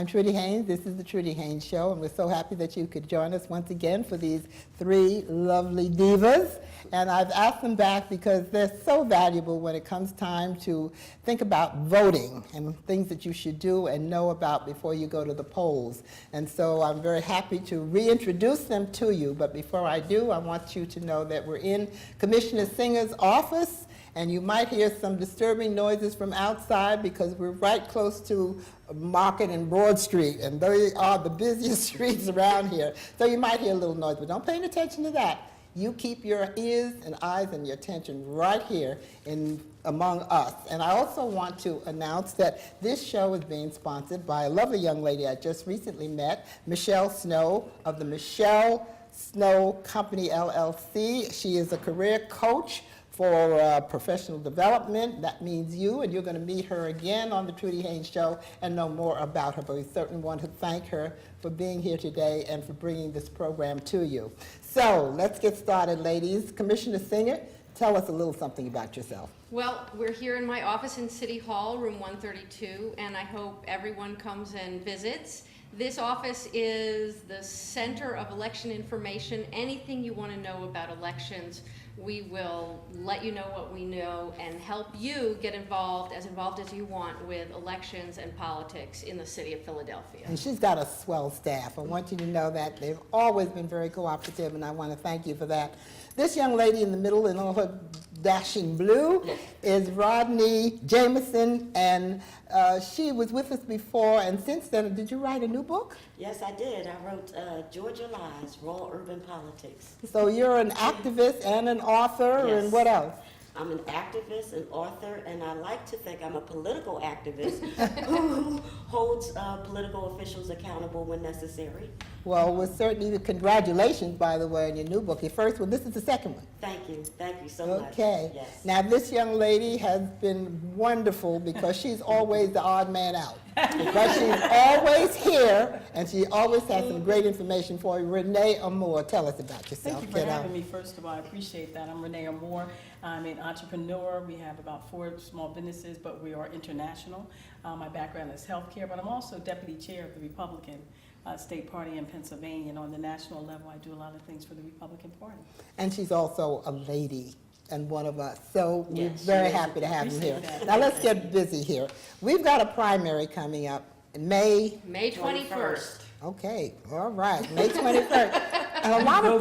I'm Trudy Haynes. This is the Trudy Haynes Show, and we're so happy that you could join us once again for these three lovely divas. And I've asked them back because they're so valuable when it comes time to think about voting and things that you should do and know about before you go to the polls. And so I'm very happy to reintroduce them to you. But before I do, I want you to know that we're in Commissioner Singer's office, and you might hear some disturbing noises from outside because we're right close to Market and Broad Street, and they are the busiest streets around here. So you might hear a little noise, but don't pay any attention to that. You keep your ears and eyes and your attention right here among us. And I also want to announce that this show is being sponsored by a lovely young lady I just recently met, Michelle Snow of the Michelle Snow Company, LLC. She is a career coach for professional development. That means you, and you're going to meet her again on the Trudy Haynes Show and know more about her. But we certainly want to thank her for being here today and for bringing this program to you. So let's get started, ladies. Commissioner Singer, tell us a little something about yourself. Well, we're here in my office in City Hall, room 132, and I hope everyone comes and visits. This office is the center of election information. Anything you want to know about elections, we will let you know what we know and help you get involved as you want with elections and politics in the city of Philadelphia. And she's got a swell staff. I want you to know that they've always been very cooperative, and I want to thank you for that. This young lady in the middle in all her dashing blue is Rodney Jameson, and she was with us before, and since then, did you write a new book? Yes, I did. I wrote Georgia Lies, Raw Urban Politics. So you're an activist and an author, Yes. and what else? I'm an activist, an author, and I like to think I'm a political activist who holds political officials accountable when necessary. Well, we're certainly, congratulations, by the way, on your new book. Your first one, this is the second one. Thank you so much. Okay. Yes. Now, this young lady has been wonderful because she's always the odd man out. But she's always here, and she always has some great information for you. Renee Amour, tell us about yourself. Thank you for having me. First of all, I appreciate that. I'm Renee Amour. I'm an entrepreneur. We have about 4 small businesses, but we are international. My background is healthcare, but I'm also deputy chair of the Republican State Party in Pennsylvania. And on the national level, I do a lot of things for the Republican Party. And she's also a lady and one of us. So we're Yes, very she is. happy to have you here. Appreciate that. Now, let's get busy here. We've got a primary coming up in May. May 21st. Okay, all right, May 21st. And a lot of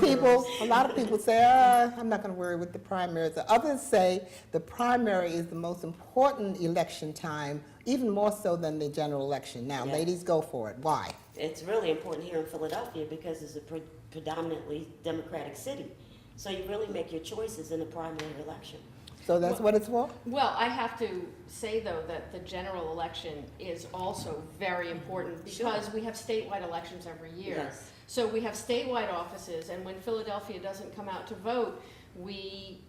people say, I'm not going to worry with the primaries. The others say the primary is the most important election time, even more so than the general election. Now, Yes. ladies, go for it. Why? It's really important here in Philadelphia because it's a predominantly Democratic city. So you really make your choices in the primary election. So that's what it's for? Well, I have to say, though, that the general election is also very important because we have statewide elections every year. Yes. So we have statewide offices, and when Philadelphia doesn't come out to vote, we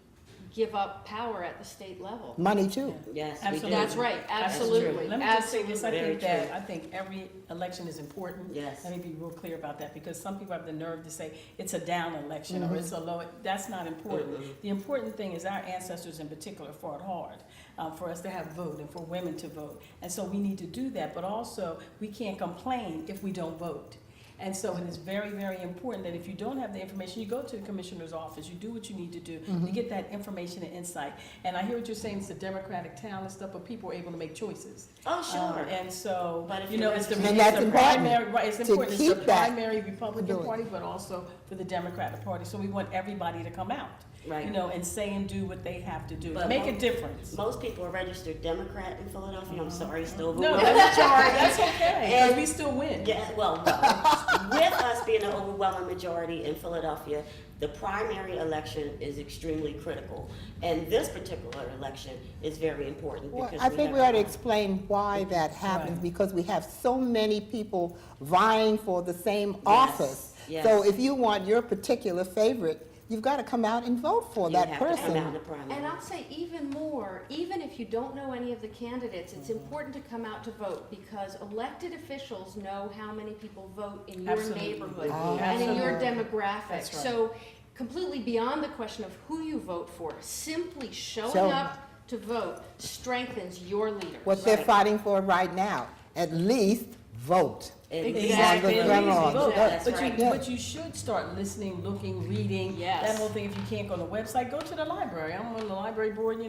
give up power at the state level. Money, too. Yes, Absolutely. we do. That's right, That's absolutely. true. Let me just say this, Absolutely. I think every election is important. Yes. Let me be real clear about that, because some people have the nerve to say it's a down election or it's a low, that's not important. The important thing is our ancestors in particular fought hard for us to have vote and for women to vote. And so we need to do that, but also we can't complain if we don't vote. And so it is very, very important that if you don't have the information, you go to the commissioner's office, you do what you need to do to get that information and insight. And I hear what you're saying, it's a democratic town and stuff, but people are able to make choices. Oh, sure. And so, But if you you know, it's the, register- And that's it's the important primary, right, it's to important, it's the keep that primary Republican ability. Party, but also for the Democratic Party. So we want everybody to come out, Right. you know, and say and do what they have to do, But make a most- difference. Most people are registered Democrat in Philadelphia. I'm sorry, still No, overwhelming that's majority. that's okay, because we still win. Yeah, well, with us being an overwhelming majority in Philadelphia, the primary election is extremely critical. And this particular election is very important Well, because I think we have- ought to explain why that happens, Right. because we have so many people vying for the same office. yes. So if you want your particular favorite, you've got to come out and vote for you that have to come out in person. the primary. And I'll say even more, even if you don't know any of the candidates, it's important to come out to vote because elected officials know how many people vote in your Absolutely. neighborhood Oh, and in your absolutely. demographic. That's right. So completely beyond the question of who you vote for, simply showing So- up to vote strengthens your leaders. What they're Right. fighting for right now, at least vote. Exactly. On the runoff. Vote. That's But right. but you should start listening, looking, reading. Yes. That whole thing. If you can't go to the website, go to the library. I'm on the library board.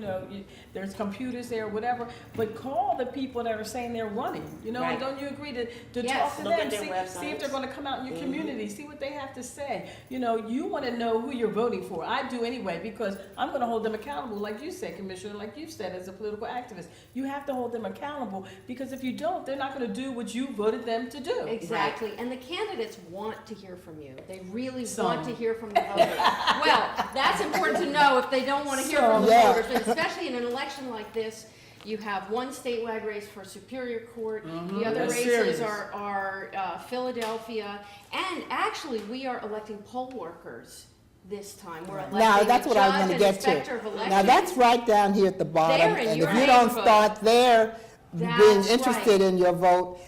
There's computers there, whatever. But call the people that are saying they're running. And Right. don't you agree to Yes. talk to Look them? at their See websites. if they're going to come out in your Mhm. community. See what they have to say. You want to know who you're voting for. I do anyway, because I'm going to hold them accountable, like you said, Commissioner, like you said, as a political activist. You have to hold them accountable, because if you don't, they're not going to do what you voted them to do. Exactly, and the candidates want to hear from you. They really Some. want to hear from the voters. Well, that's important to know if they don't want to hear from the Yeah. voters, and especially in an election like this. You have one statewide race for Superior Court. The other That's races serious. are Philadelphia, and actually, we are electing poll workers this time. We're electing Now, that's a what I was judge gonna and get to. inspector of Now, elections. that's right down here at the bottom, There in and your if you don't neighborhood. start there, being That's interested right. in your vote,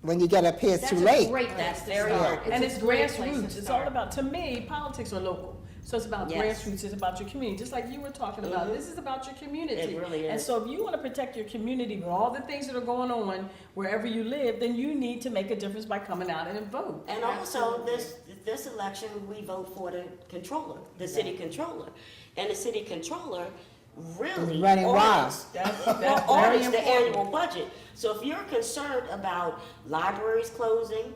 when you get up here, it's That's too a late. great That's place to very start. good. And a it's great place to grassroots. It's start. all about, to me, politics are local. So it's about Yes. grassroots, it's about your community, just like you were talking about. Mhm. This is about your community. It really And is. so if you want to protect your community with all the things that are going on wherever you live, then you need to make a difference by coming out and vote. And also, Absolutely. this election, we vote for the controller, the city controller. And the city controller really Running wild. audits, That's well, very audits the important. annual budget. So if you're concerned about libraries closing,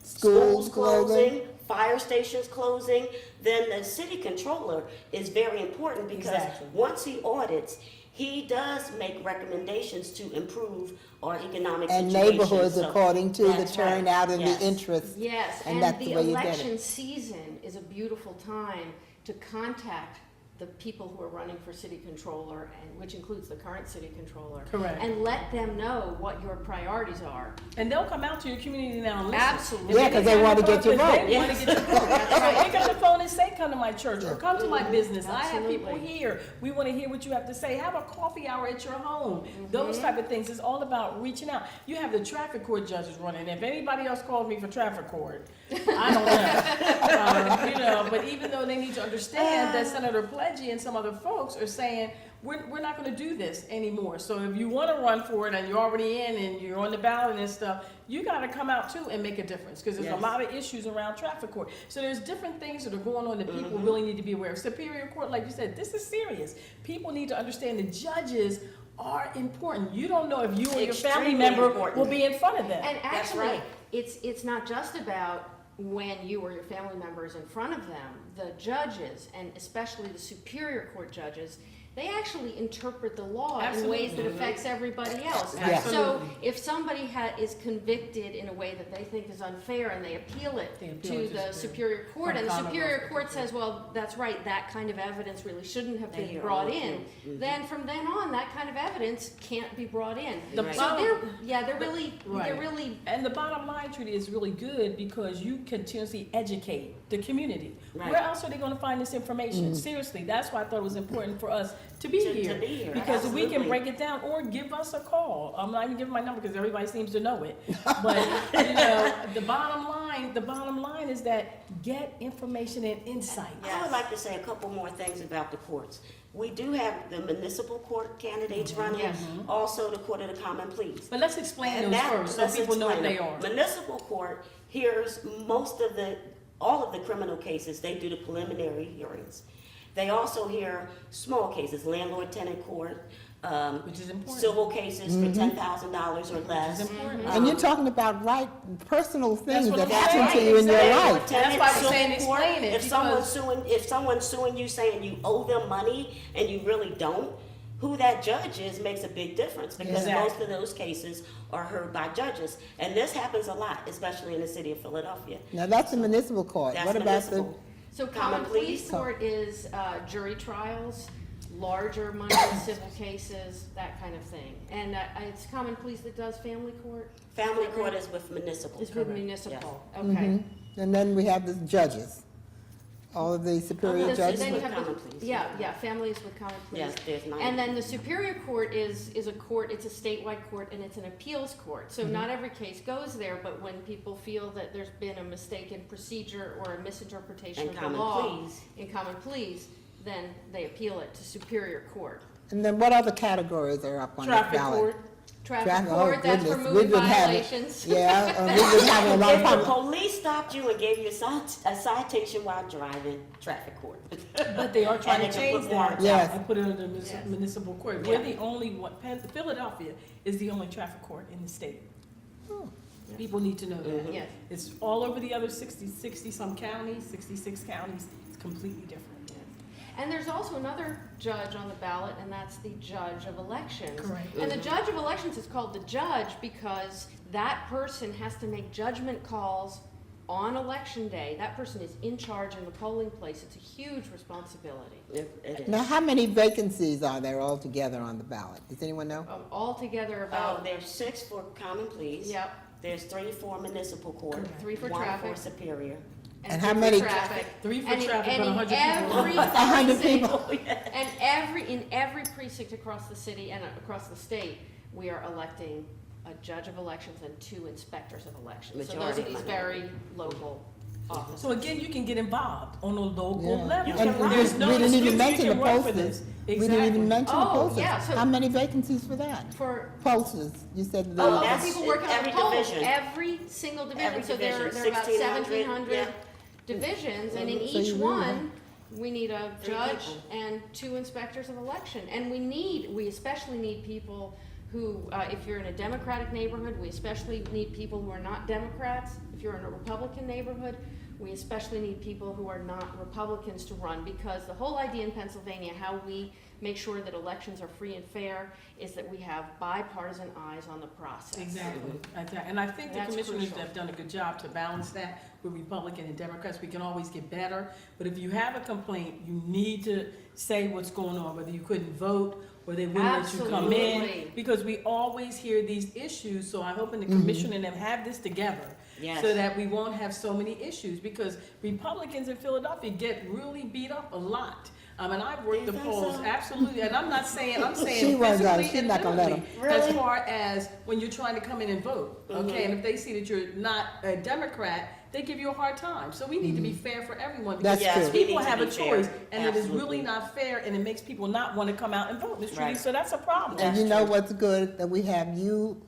Schools closing. fire stations closing, then the city controller is very important, because Exactly. once he audits, he does make recommendations to improve our economic And situation. neighborhoods So according to the that's right. turnout and Yes. the interest. Yes, And and that's the the way you get it. election season is a beautiful time to contact the people who are running for city controller, and which includes the current city controller. Correct. And let them know what your priorities are. And they'll come out to your community now and listen. Absolutely. Yeah, 'cause they wanna get your vote. They want to get your vote. That's So right. pick up the phone and say, come to my church, or come to my business. I have people Absolutely. here. We want to hear what you have to say. Have a coffee hour at your home. Those type of things. It's all about reaching out. You have the traffic court judges running. If anybody else calls me for traffic court, I don't know. But even though they need to understand that Senator Pledgey and some other folks are saying, we're not going to do this anymore. So if you want to run for it and you're already in and you're on the ballot and stuff, you got to come out too and make a difference, because there's a Yes. lot of issues around traffic court. So there's different things that are going on that people really need to be aware of. Superior Court, like you said, this is serious. People need to understand the judges are important. You don't know if you or your family Extremely member important. will be in front of them. And That's actually, right. it's not just about when you or your family member is in front of them. The judges, and especially the Superior Court judges, they actually interpret the law in ways that Absolutely. affects everybody else. Yeah. So Absolutely. if somebody is convicted in a way that they think is unfair, and they appeal it They appeal to it to the Superior. Superior Court, From and the Commonwealth Superior to Court Superior. says, well, that's right, that kind of evidence really shouldn't have They been hear brought all in, of it. then from then on, that kind of evidence can't be brought in. The Right. So bottom- they're really, Right. they're really And the bottom line, Trudy, is really good because you continuously educate the community. Right. Where else are they going to find this information? Seriously, that's why I thought it was important for us to be To here. be here, Because we can absolutely. break it down, or give us a call. I'm not even giving my number because everybody seems to know it. But, the bottom line is that get information and insight. I would like to say a couple more things about the courts. We do have the municipal court candidates running, Yes. also the Court of the Common Pleas. But let's explain And those that- first so let's people know what explain they them. are. Municipal court hears all of the criminal cases. They do the preliminary hearings. They also hear small cases, landlord-tenant court, Which is important. civil cases for $10,000 or less. Which is important. And you're talking about personal things what that I'm happen saying. to you in your Exactly. life. That's why we're saying Civil court, explain it, If someone's suing you saying you owe them money and you really don't, who that judge is makes a big difference, because Exactly. most of those cases are heard by judges. And this happens a lot, especially in the city of Philadelphia. Now, that's the municipal court. That's What about the, municipal. So Common common pleas pleas? court is jury trials, larger money civil cases, that kind of thing. And it's common pleas that does family court? Family court is with municipal. Is with correct. municipal, Yes. okay. and then we have the judges, all of the superior This is judges? Then you with have common the- pleas. Yeah, families with common pleas. Yes, there's 9. And then the Superior Court is a court, it's a statewide court, and it's an appeals court. So not every case goes there, but when people feel that there's been a mistake in procedure or a misinterpretation And of the common law pleas. in common pleas, then they appeal it to Superior Court. And then what other categories are up on the Traffic ballot? court. Traffic oh, court, that's for goodness, moving we've been having- violations. Yeah, we've been having a lot of If the problems. police stopped you and gave you a citation while driving, traffic court. But they are trying And to they can change put that warrants Yes. and put it under Yes. municipal court. Yeah. We're the only one, Philadelphia is the only traffic court in the state. Oh. People need to know that. Mhm. Yes. It's all over the other 60-some counties, 66 counties, it's completely different. And there's also another judge on the ballot, and that's the judge of elections. Correct. And the judge of elections is called the judge because that person has to make judgment calls on election day. That person is in charge in the polling place. It's a huge responsibility. It is. Now, how many vacancies are there altogether on the ballot? Does anyone know? Altogether Oh, about, there's 6 for common pleas. yep, There's 3 for municipal court. Correct. 3 for 1 traffic. for superior. And how three for many- traffic. 3 for And in- traffic, and but in 100 people. every 100 people. precinct- And in every precinct across the city and across the state, we are electing a judge of elections and 2 inspectors of elections. So those Majority are these minority. very local offices. So again, you can get involved on a local Yeah. level. You can And run. There's no we didn't excuse even you mention the can run for posters. this. We didn't Exactly. even mention the Oh, posters. yeah, so- How many vacancies for that? For Posters, you said the. Oh, the that's people in working on the every polls, division. every single division, Every so there are division, about 1,600, 1,700 yeah. divisions, and in So each you really one, we need a 3 judge people. and 2 inspectors of election. And we especially need people who, if you're in a Democratic neighborhood, we especially need people who are not Democrats. If you're in a Republican neighborhood, we especially need people who are not Republicans to run, because the whole idea in Pennsylvania, how we make sure that elections are free and fair, is that we have bipartisan eyes on the process. Exactly. And I think the That's commissioners crucial. have done a good job to balance that with Republican and Democrats. We can always get better, but if you have a complaint, you need to say what's going on, whether you couldn't vote or they wouldn't let you come in. Absolutely. Because we always hear these issues, so I hope in the commission and them have this together. Yes. So that we won't have so many issues, because Republicans in Philadelphia get really beat up a lot. And I've worked the You think polls, so? absolutely, and I'm not saying, I'm She saying was, physically she's and not gonna let literally, 'em. as Really? far as when you're trying to come in and vote, okay? And if they see that you're not a Democrat, they give you a hard time. So we need to be fair for everyone, That's because true. Yes, we people need to have a be fair. choice, and it is Absolutely. really not fair, and it makes people not want to come out and vote, Ms. Trudy, Right. so that's a problem. And you That's know true. what's good, that we have you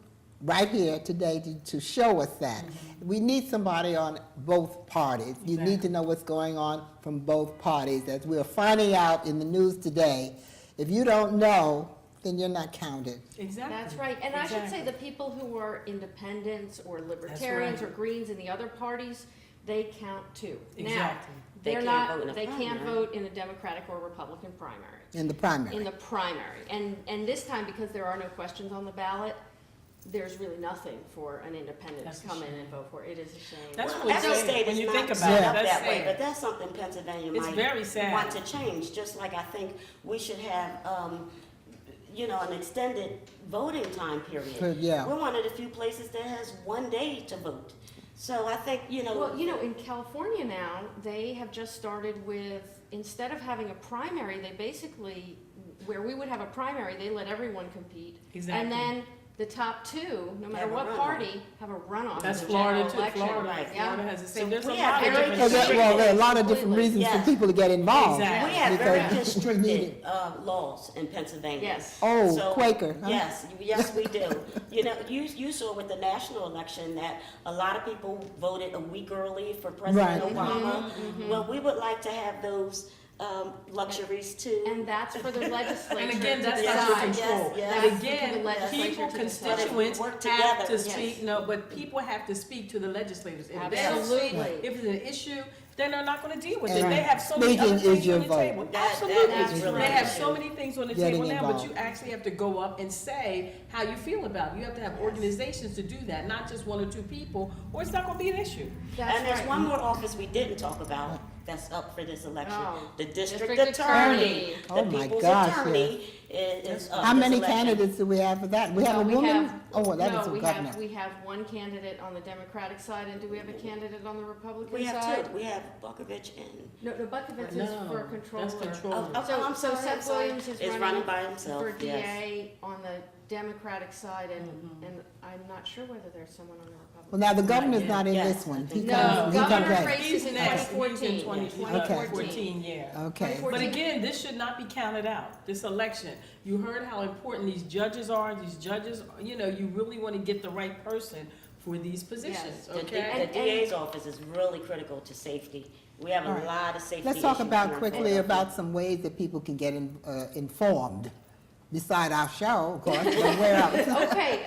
right here today to show us that. We need somebody on both parties. You need to Exactly. know what's going on from both parties. As we're finding out in the news today, if you don't know, then you're not counted. Exactly. That's right, and I should say Exactly. the people who are independents or libertarians or right. Greens in the other parties, they count too. Now, Exactly. They they're can't vote in not, a they can't primary. vote in a Democratic or Republican primary, In the primary. in the primary. And this time, because there are no questions on the ballot, there's really nothing for an independent That's to a come in shame. and vote for. It is a shame. That's Well, really every sad state when is you not think about set it. up That's that way, sad. but that's something Pennsylvania It's might very sad. want to change, just like I think we should have, an extended voting time period. Yeah. We're one of the few places that has 1 day to vote. So I think, Well, in California now, they have just started with, instead of having a primary, they basically, where we would have a primary, they let everyone compete. Exactly. And then the top 2, no matter Have a what runoff. party, have a runoff in That's the Florida general too, election. Florida, Right. Yeah. Florida has the same, So there's a we lot have of very different Well, states. there are a lot of different Completely. reasons for Yes. people to get involved. Exactly. we have very Because we need constricted it. laws in Pennsylvania. Yes. Oh, So, Quaker, huh? Yes, we do. You saw with the national election that a lot of people voted a week early for President Right. Obama. Well, we would like to have those luxuries too. And that's for the legislature And again, to that's Yes, under decide. control. yes, And yes. For the again, legislature people, to decide. constituents Work have to together. speak, Yes. no, but people have to speak to the legislators. If they don't Absolutely. speak, if it's an issue, then they're not gonna deal with And it. They have so many other speaking is things your on the vote. table. That Absolutely. is really They an have issue. so many things on the Getting table now, but involved. you actually have to go up and say how you feel about it. You have to have organizations to do that, not just 1 or 2 people, or it's not gonna be an issue. That's And there's right. one more office we didn't talk about that's up for this election. Oh, The district district attorney. attorney. Oh, The my people's gosh, attorney is up How this many election. candidates do we have for that? We have a No, woman? have- Oh, well, that no, is a we governor. have, we have one candidate on the Democratic side, and do we have a candidate on the Republican We side? have 2. We have Bukovich and, No, Bukovich is No, for controller. that's controller. oh, So, I'm so sorry, Seth Williams is running running by himself, for yes. DA on the Democratic side, and I'm not sure whether there's someone on the Republican. Well, now, the governor's yet. not in Yes, this one. I He think- No, comes governor's later. race is in Next. 2014. He's in 2014, yeah. Okay. 2014. But again, this should not be counted out, this election. You heard how important these judges are, you know, you really want to get the right person for these positions, Yes. okay? The DA's office is really critical to safety. We have All a right. lot of safety Let's issues talk here about in quickly Philadelphia. about some ways that people can get informed, beside our show, of course, but where else? Okay,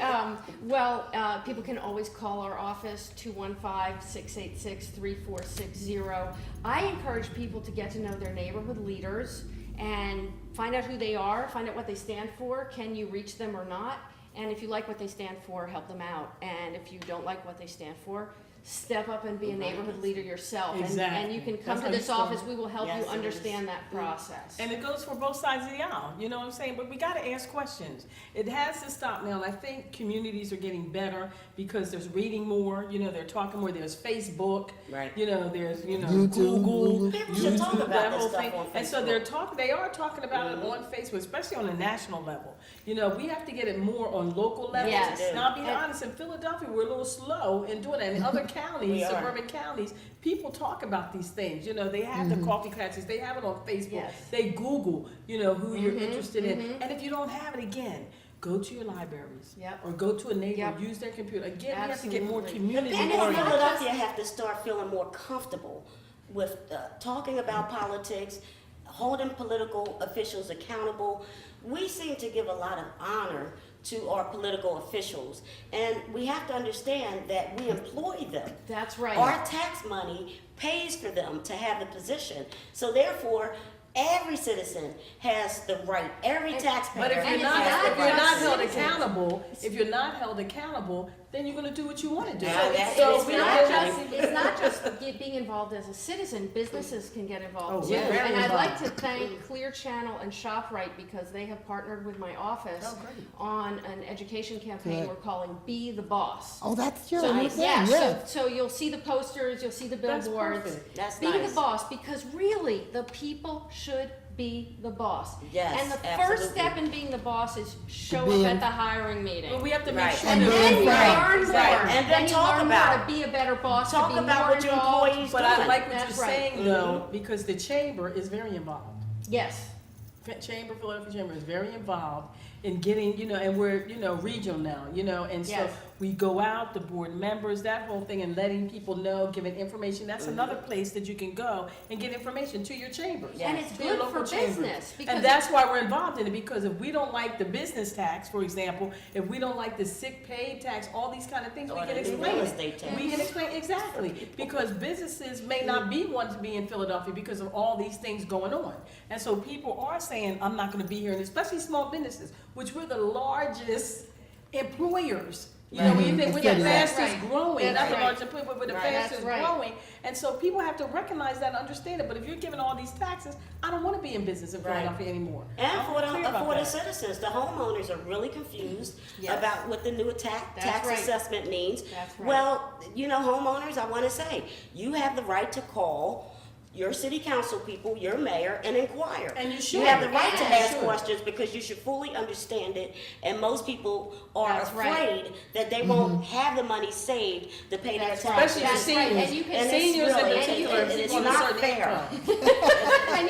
people can always call our office, 215-686-3460. I encourage people to get to know their neighborhood leaders and find out who they are, find out what they stand for. Can you reach them or not? And if you like what they stand for, help them out. And if you don't like what they stand for, step up and be a neighborhood leader yourself. And Exactly. you can come That's to how you this start. office, we will help Yes, you it is. understand that process. And it goes for both sides of the aisle, you know what I'm saying? But we gotta ask questions. It has to stop now, and I think communities are getting better because there's reading more, you know, they're talking more, there's Facebook. Right. You know, there's, you know, YouTube, Google, People should talk YouTube, about that this whole stuff thing. on And so Facebook. they are talking about it on Facebook, especially on a national level. You know, we have to get it more on local levels. Yes. Now, I'll be And- honest, in Philadelphia, we're a little slow in doing that. In other counties, We are. suburban counties, people talk about these things. You know, they have the coffee classes, they have it on Facebook. Yes. They Google, you know, who you're interested in. And if you don't have it, again, go to your libraries. Yep. Or go to a neighbor, Yep. use their computer. Again, we have to get more Absolutely. The community people in it's not oriented. Philadelphia have to start feeling more comfortable with talking about politics, holding political officials accountable. We seem to give a lot of honor to our political officials, and we have to understand that we employ them. That's right. Our tax money pays for them to have the position. So therefore, every citizen has the right, every taxpayer But if And you're it's not, not if you're not just held citizens. accountable, then you're gonna do what you wanna do. Yeah, that So is we not don't just- have- It's not just being involved as a citizen, businesses can get involved Oh, too. yeah, very And I'd like involved. to thank Clear Channel and ShopRite because they have partnered with my office Oh, great. on an education campaign Good. we're calling Be the Boss. Oh, that's your So, new thing, yeah, yes. so you'll see the posters, you'll see the That's billboards. perfect. That's Be nice. the boss, because really, the people should be the boss. Yes, And the first absolutely. step in being the boss is show be up in- at the hiring But meeting. we have to make Right. sure And And that then you Right. learn more. Exactly. And then you talk learn about- how to be a better boss, to Talk be about more what your involved. employees But I doing. like what That's you're right. saying though, because the chamber is very involved. Yes. Philadelphia Chamber is very involved in getting, you know, and we're, you know, regional now, you know, and so Yes. we go out, the board members, that whole thing, and letting people know, giving information. That's another place that you can go and get information to your chambers. Yeah. And it's To your good for local chamber. business because And that's why we're involved in it, because if we don't like the business tax, for example, if we don't like the sick pay tax, all these kind of things, we Or can the explain real it. estate tax. We can explain, exactly, because businesses may not be one to be in Philadelphia because of all these things going on. And so people are saying, I'm not gonna be here, and especially small businesses, which we're the largest employers. You know, when you think we're the Right. fastest Right. growing, That's not the right. largest employer, but we're the Right. fastest That's right. growing. And so people have to recognize that and understand it. But if you're giving all these taxes, I don't wanna be in business in Right. Philadelphia anymore. And I'm for clear about the that. citizens, the homeowners are really confused Yes. about what the new tax That's right. assessment means. That's right. Well, you know, homeowners, I want to say, you have the right to call your city council people, your mayor, and inquire. And you should. You have the right to And you ask should. questions because you should fully understand it. And most people are That's right. afraid that they won't have the money saved to pay their That's taxes. Especially the That's right. seniors. And you can- And it's Seniors in really- particular, and if it's you're on a not certain fair. income. And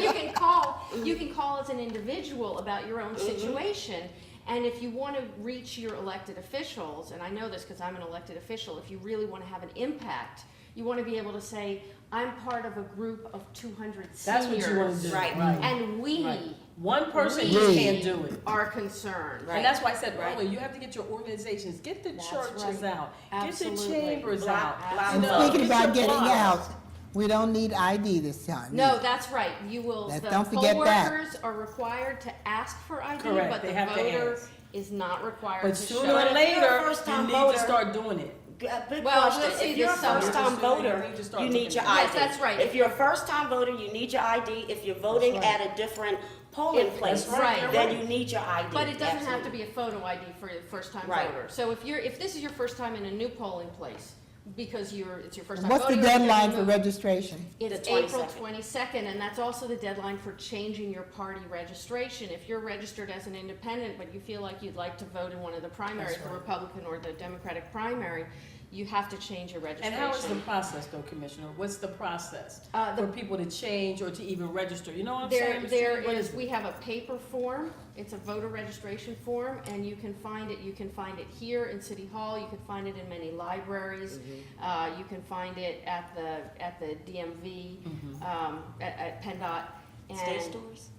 you can call as an individual about your own situation. And if you want to reach your elected officials, and I know this because I'm an elected official, if you really want to have an impact, you want to be able to say, I'm part of a group of 200 That's seniors. what you wanna do. Right. And we Right. One person just We can't do it. are concerned. Right. And that's why I said Right. earlier, you have to get your organizations, get the That's churches right. out, Absolutely. get the chambers Block- out. block You know, votes. Speaking get about your getting blogs. out, we don't need ID this time. No, that's right. You will, Let's the don't poll forget that. workers are required to ask for ID, Correct, but they the have to voter ask. is not required But to sooner show or it. If you're a later, you first-time need voter- to start doing it. Big Well, question. we'll see If you're a this summer. first-time You voter, need to start you need your looking ID. at it. Yes, that's right. If you're a first-time voter, you need your ID. If you're voting That's at a different polling If- place, that's right. then you need your ID. But it doesn't have to Absolutely. be a photo ID for a first-time Right. voter. So if this is your first time in a new polling place, because it's your first time What's the voting. or you're deadline gonna for move. registration? It's The April 22nd. 22nd, and that's also the deadline for changing your party registration. If you're registered as an independent, but you feel like you'd like to vote in one of the primaries, the Republican or the Democratic primary, you have to change your And registration. how is the process though, Commissioner? What's the process The- for people to change or to even register? You know what I'm There, saying? Ms. there Trudy? What is, it? we have a paper form, it's a voter registration form, and you can find it here in City Hall, you can find it in many libraries, you can find it at the DMV, at PennDOT. and- State stores?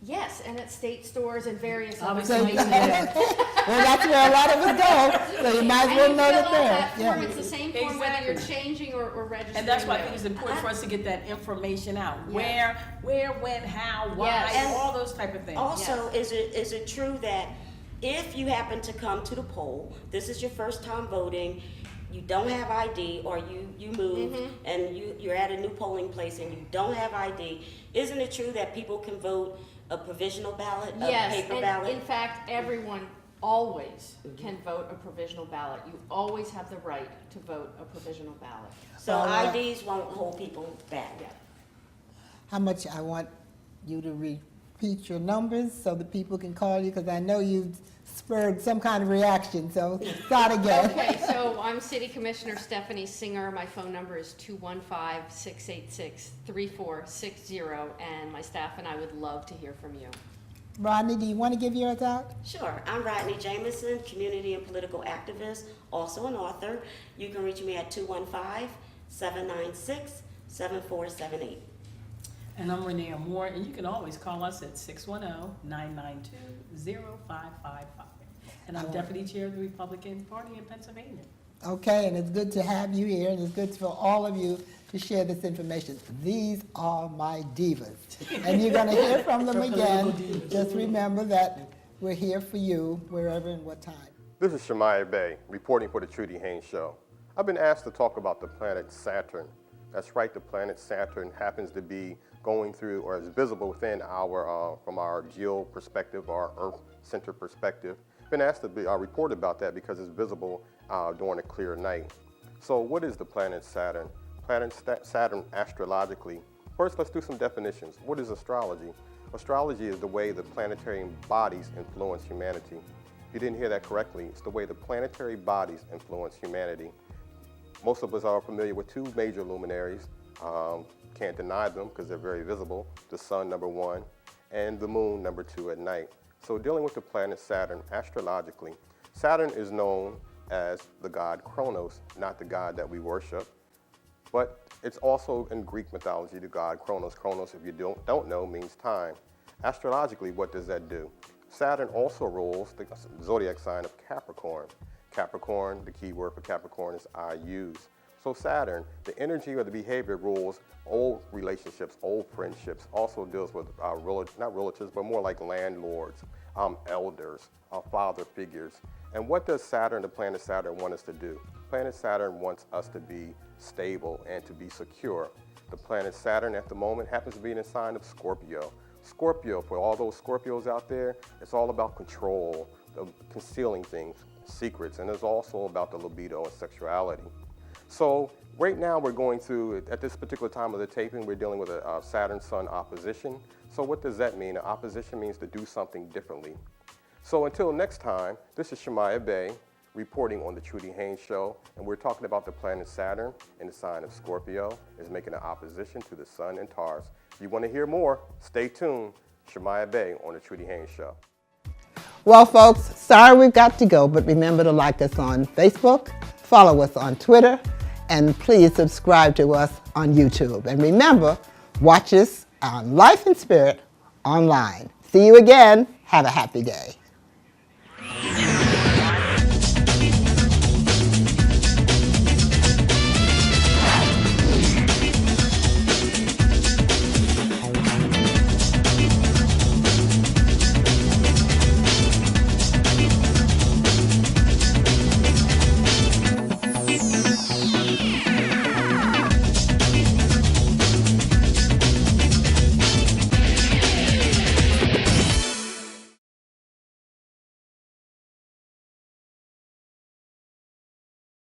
Yes, and at state stores and various other Obviously, places. Well, that's where a lot of us go, so you might as well And know you fill that out there. that form, Yeah. it's the same form whether you're Exactly. changing or registering. And that's why I there. think it's important for us to get that information out. Yes. Where, when, how, why, Yes. And all those type of things. Also, is it true that if you happen to come to the poll, this is your first time voting, you don't have ID, or you moved and you're at a new polling place and you don't have ID, isn't it true that people can vote a provisional ballot, a Yes, paper and ballot? in fact, everyone always can vote a provisional ballot. You always have the right to vote a provisional ballot. So Well, IDs won't hold people back. Yeah. How much, I want you to repeat your numbers so that people can call you, because I know you spurred some kind of reaction, so start again. Okay, so I'm City Commissioner Stephanie Singer. My phone number is 215-686-3460, and my staff and I would love to hear from you. Rodney, do you want to give yours out? Sure. I'm Rodney Jameson, community and political activist, also an author. You can reach me at 215-796-7478. And I'm Renee Moore, and you can always call us at 610-992-0555. And I'm Deputy Chair of the Republican Party in Pennsylvania. Okay, and it's good to have you here, and it's good for all of you to share this information. These are my divas, and you're going to hear from them again. Just remember that we're here for you, wherever and what time. This is Shemaiah Bay, reporting for the Trudy Haynes Show. I've been asked to talk about the planet Saturn. That's right, the planet Saturn happens to be going through, or is visible within our, from our geo perspective, our Earth center perspective. Been asked to report about that because it's visible during a clear night. So what is the planet Saturn? Planet Saturn astrologically. First, let's do some definitions. What is astrology? Astrology is the way the planetary bodies influence humanity. If you didn't hear that correctly, it's the way the planetary bodies influence humanity. Most of us are familiar with two major luminaries. Can't deny them because they're very visible. The sun, number one, and the moon, number two at night. So dealing with the planet Saturn astrologically, Saturn is known as the god Kronos, not the god that we worship, but it's also in Greek mythology the god Kronos. Kronos, if you don't know, means time. Astrologically, what does that do? Saturn also rules the zodiac sign of Capricorn. Capricorn, the key word for Capricorn is I use. So Saturn, the energy or the behavior rules old relationships, old friendships, also deals with not relatives, but more like landlords, elders, father figures. And what does Saturn, the planet Saturn, want us to do? Planet Saturn wants us to be stable and to be secure. The planet Saturn at the moment happens to be in the sign of Scorpio. Scorpio, for all those Scorpios out there, it's all about control, concealing things, secrets, and it's also about the libido and sexuality. So right now we're going through, at this particular time of the taping, we're dealing with a Saturn-Sun opposition. So what does that mean? Opposition means to do something differently. So until next time, this is Shemaiah Bay reporting on the Trudy Haynes Show, and we're talking about the planet Saturn in the sign of Scorpio is making an opposition to the Sun and Taurus. If you want to hear more, stay tuned. Shemaiah Bay on the Trudy Haynes Show. Well, folks, sorry we've got to go, but remember to like us on Facebook, follow us on Twitter, and please subscribe to us on YouTube. And remember, watch us on Life and Spirit online. See you again. Have a happy day.